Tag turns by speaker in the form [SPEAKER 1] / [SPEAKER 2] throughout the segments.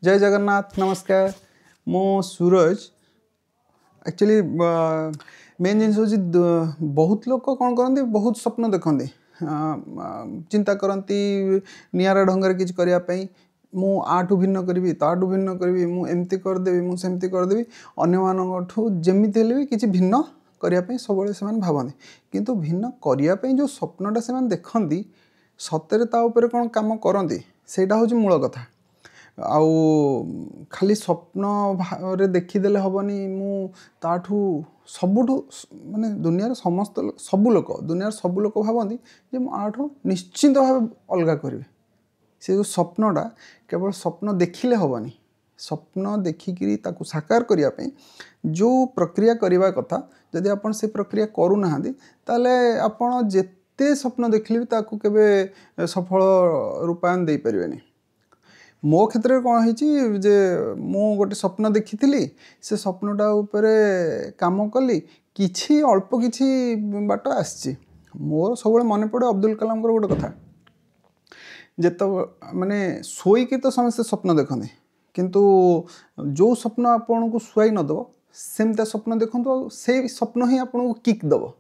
[SPEAKER 1] जय जगन्नाथ नमस्कार मो सूरज एक्चुअली मेन जिन बहुत लोग कौन करते बहुत स्वप्न देखते चिंता करती निरा ढंग किसी करने मु आठू भिन्न करी ताठू भिन्न करी मुझे करदेवी मुझे करदेवी अन्य जमीती हेल्ले भी किसी भिन्न करने सब से भावती किंतु भिन्न करने जो स्वप्नटा से देखती सतरे कौन काम करती सेटा हूँ मूल कथा आउ खाली स्वप्न रे देखीदेले हेनी मुठू सबुठू माने दुनिया समस्त सबू लोक दुनिया सबू लोक भावती जे मुठू निश्चिंत भाव अलग करी से जो स्वप्नटा केवल स्वप्न देखिले हेनी स्वप्न देखिकी ताकू साकार करने जो प्रक्रिया करने कथा जदि आपन से प्रक्रिया करूना ताले आपन जेते स्वप्न देखिले भी ताकू केबे सफल रूपायन दे परिबेनी मो क्षेत्र में कौन है जे मु गोटे स्वप्न देखी से स्वप्नटा उपरे काम कली किछि अल्प किछि बाट आसी मोर सब मन पड़े अब्दुल कलाम गोटे कथा जेत माने शोईकी तो समस्त स्वप्न देखते किंतु जो स्वप्न आपन को शुआई नदब सेमता स्वप्न देखु से स्वप्न ही आपन को किक दब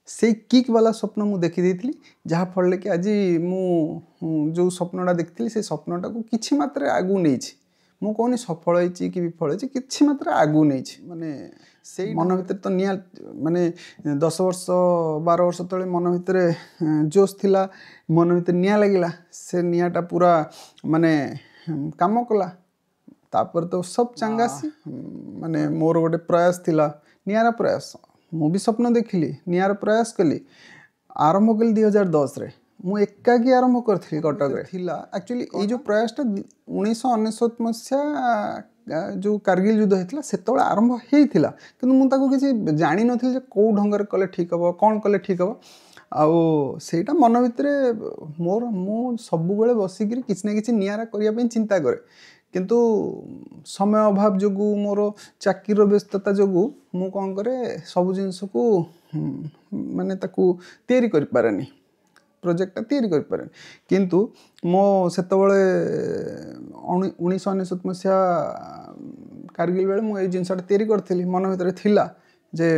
[SPEAKER 1] से किक वाला स्वप्न मु देखी देती जहाँ फल कि आज मु जो स्वप्नटा देखी से स्वप्नटा को किछि मात्रा आगू नहीं मु कहनी सफल होती कि विफल होती किछि मात्रा आगू नहीं माने से मन भीतर तो निया माने 10 वर्ष 12 वर्ष तले मन भीतर जोश थिला मन भीतर निया लगिला से नियाटा पूरा माने काम कला तापर तो सब चंगासी माने मोर गोटे प्रयास थिला नियारा प्रयास मु भी स्वप्न देखिली नियार प्रयास कली आरंभ कली 2010 रे मु एकाकी आरंभ करथि कटक रे थिला एक्चुअली ए जो प्रयासटा 1999 मसीहा जो कारगिल युद्ध होता सेतବେଳେ आरंभ होता किंतु मु ताको किसी जानी नथिल जे को ढंगर कले ठीक हबो कोन कले ठीक हबो आउ सेटा मन भितर मोर मु सब बेले बसिक किसी ना किसी नियारा करिया पे चिंता करे किंतु समय अभाव जो मोर चाकिर व्यस्तता जो मु कौन करे सब जिनस को माने ताकू तैयारी करि पारेनी प्रोजेक्ट तैयारी करि पारेनी किंतु मो सेतबळे 1999 मसीहा कारगिल बेले मु ए जिनसटा तैयारी करथिली मन भीतर थिला जे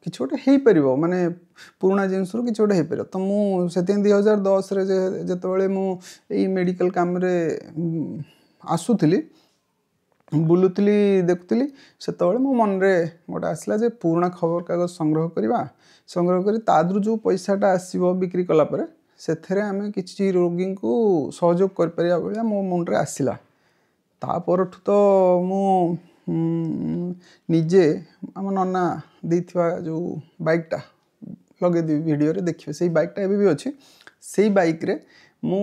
[SPEAKER 1] किसी गोटे हो पार माने पुराणा जिनस किसी गोटे हो पार तो मुझे 2010 जिते मुझे मेडिकल कम आसुली बुलूली देखुली से मो मन गोटे आसला जे पुराणा खबर कागज संग्रह करवा संग्रह कर तादू जो पैसाटा आसो बिक्री कलापर से आम कि रोगी को सहयोग कर मो मन रे आसला तापरठू तो मु निजे आम नना देथिबा जो बाइकटा लगे वीडियो रे देखिए से बाइकटा एबे भी अच्छी से बाइक रे मु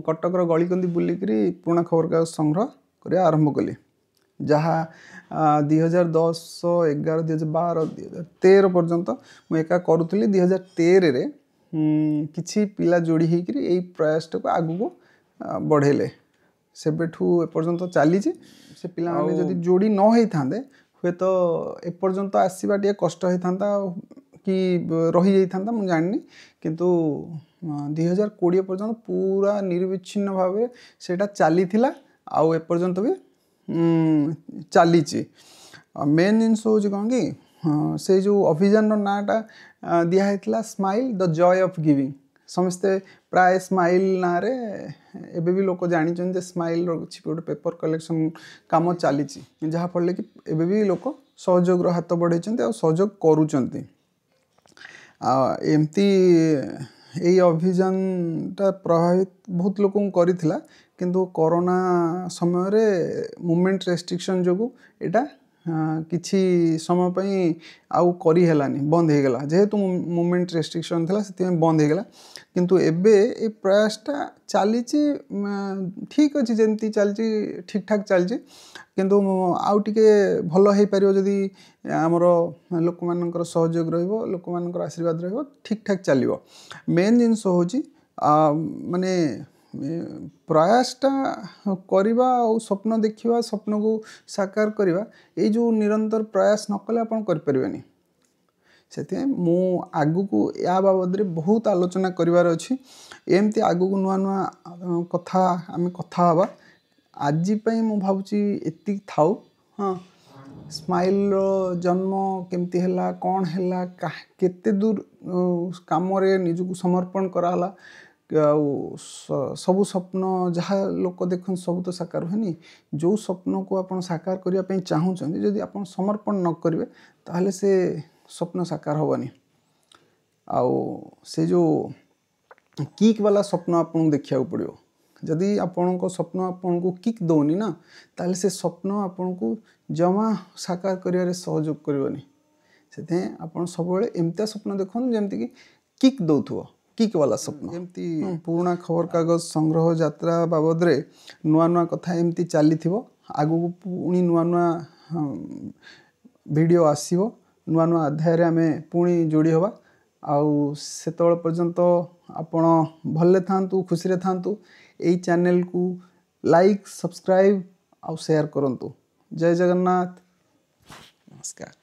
[SPEAKER 1] कटकर गलीकंदी बुलिकी पुराणा खबर कागज संग्रह कर आरंभ कली जहाँ 2010 11 2012 2013 पर्यंत मु एका करुली 2013 रे किछि पिला जोड़ी होकर यही प्रयासटा को आगू को बढ़ेले सेबेठू एपर्यंत चली से पिला माने जदि जोड़ी न होता हे तो एपर्यंत आसवा टे कष्ट होता कि रही जाता मुझे जाननी किंतु 2020 पर्यंत पूरा निर्विच्छिन्न भाव सेटा चली आउ एपर्यंत भी चली मेन जिनस हूँ कौन कि से जो अभियान नाटा दिखाई smile the Joy of giving समस्ते प्राय स्माइल ना रे एबे भी लोक जानी स्माइल गोटे पेपर कलेक्शन काम चली जहाँफल कि एबे भी लोक सहयोग हाथ बढ़े सहयोग करुँच एमती यही अभियानटा प्रभावित बहुत लोक करिथिला किंतु कोरोना समय रे मूवमेंट रेस्ट्रिक्शन जो एटा किछि समय पई आउ करी हेलानी बंद हो गला जेहेतु मूवमेंट रेस्ट्रिक्शन थिला से बंद हो गला किंतु एबे ए प्रयासटा चली ठीक अच्छे जमी चलती ठीक ठाक चलती किंतु आउ टिके भल हो पार जदि आमर लोक मानकर सहयोग रहिबो लोक मानकर आशीर्वाद रहिबो ठीक ठाक चलिबो मेन जिनस होची माने प्रयासटा करवा और स्वप्न देखा स्वप्न को साकार करवा ये जो निरंतर प्रयास न कले आप कर पारे से मु आगु को या बाबद रे बहुत आलोचना करिवार अछि एमती आगु को नुआ नुआ कथा आम कथा हवा आज मु भावुची एति थाउ हाँ स्माइल जन्म केमती हैला कौन हैला केते दूर काम रे निजु समर्पण कराला सबु स्वप्न जहाँ लोक देखन सब तो साकार हुए जो स्वप्न को आप साकार करने चाहूँ जदि आप समर्पण न करेंगे ताहले से स्वप्न साकार हेनी आउ से जो किक वाला स्वप्न आपको देखा पड़ो जदि आपण स्वप्न आपन को किक दौनी ना ताहले से स्वप्न आपन को जमा साकार करिवारे सहयोग करनी से आप सब एमती स्वप्न देखो जमती कि किक दौथुव किक वाला स्वप्न एमती पुराना खबर कागज संग्रह यात्रा बाबद रे नुआ नुआ कथा एमती चली आगु पुणी नुआ नुआ वीडियो आसीबो नुआ नुआ अध्याय रे आमे पुणी जोड़ी हवा आउ सेतल पर्यंत आपण भले थांतु खुशी रे थांतु एई चैनल को लाइक सब्सक्राइब आउ शेयर करंतु जय जगन्नाथ नमस्कार।